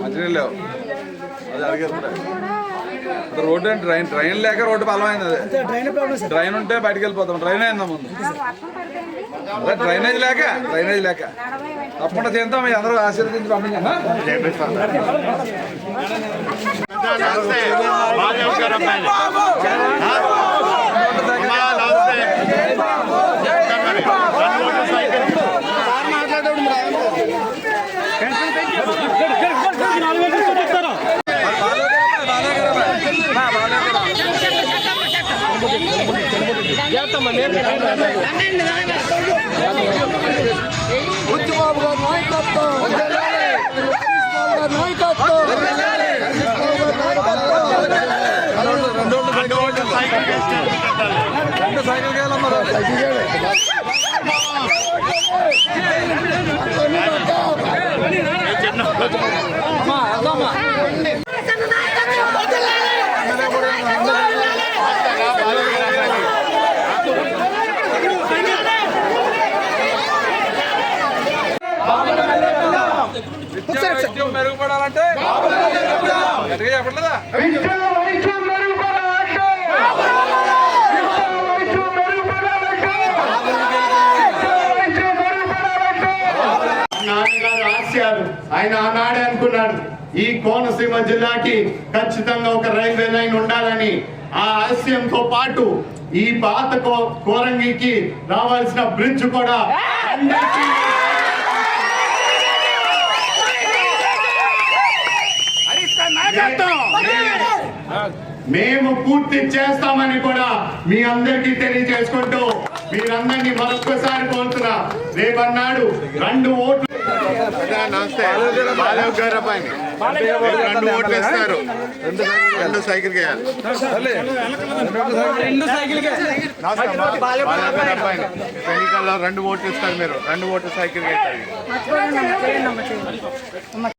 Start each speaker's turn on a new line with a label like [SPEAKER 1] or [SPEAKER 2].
[SPEAKER 1] మంచినీళ్ళు లేవు, అది అడిగారు. రోడ్డు అంటే డ్రైన్ లేక రోడ్డు బలమైంది. అది డ్రైన్ ఉంటే బయటకు వెళ్ళిపోతాం. డ్రైన్ అయిందా ముందు, అదే డ్రైనేజ్ లేక తప్పకుండా చేద్దాం. మీ అందరూ ఆశీర్వదించి పంపించండి.
[SPEAKER 2] బుచ్చిబాబు గారు నాయకత్వం,
[SPEAKER 1] రెండు సైకిల్ కేయాలమ్మా. మెరుగుపడాలంటే గట్టిగా చెప్పట్లేదా?
[SPEAKER 3] నాన్నగారు ఆశయాలు ఆయన ఆనాడే అనుకున్నాడు, ఈ కోనసీమ జిల్లాకి ఖచ్చితంగా ఒక రైల్వే లైన్ ఉండాలని. ఆ ఆశయంతో పాటు ఈ పాత కోరంగికి రావాల్సిన బ్రిడ్జ్ కూడా మేము పూర్తి చేస్తామని కూడా మీ అందరికీ తెలియజేసుకుంటూ మీరందరినీ మరొక్కసారి కోరుతున్నా. రేపన్నాడు 2 ఓట్లు. నమస్తే, రెండు ఓట్లు ఇస్తారు, 2 సైకిల్ వేయాలి. ఎన్నికల్లో 2 ఓట్లు ఇస్తారు, మీరు 2 ఓట్లు సైకిల్ వేయాలి.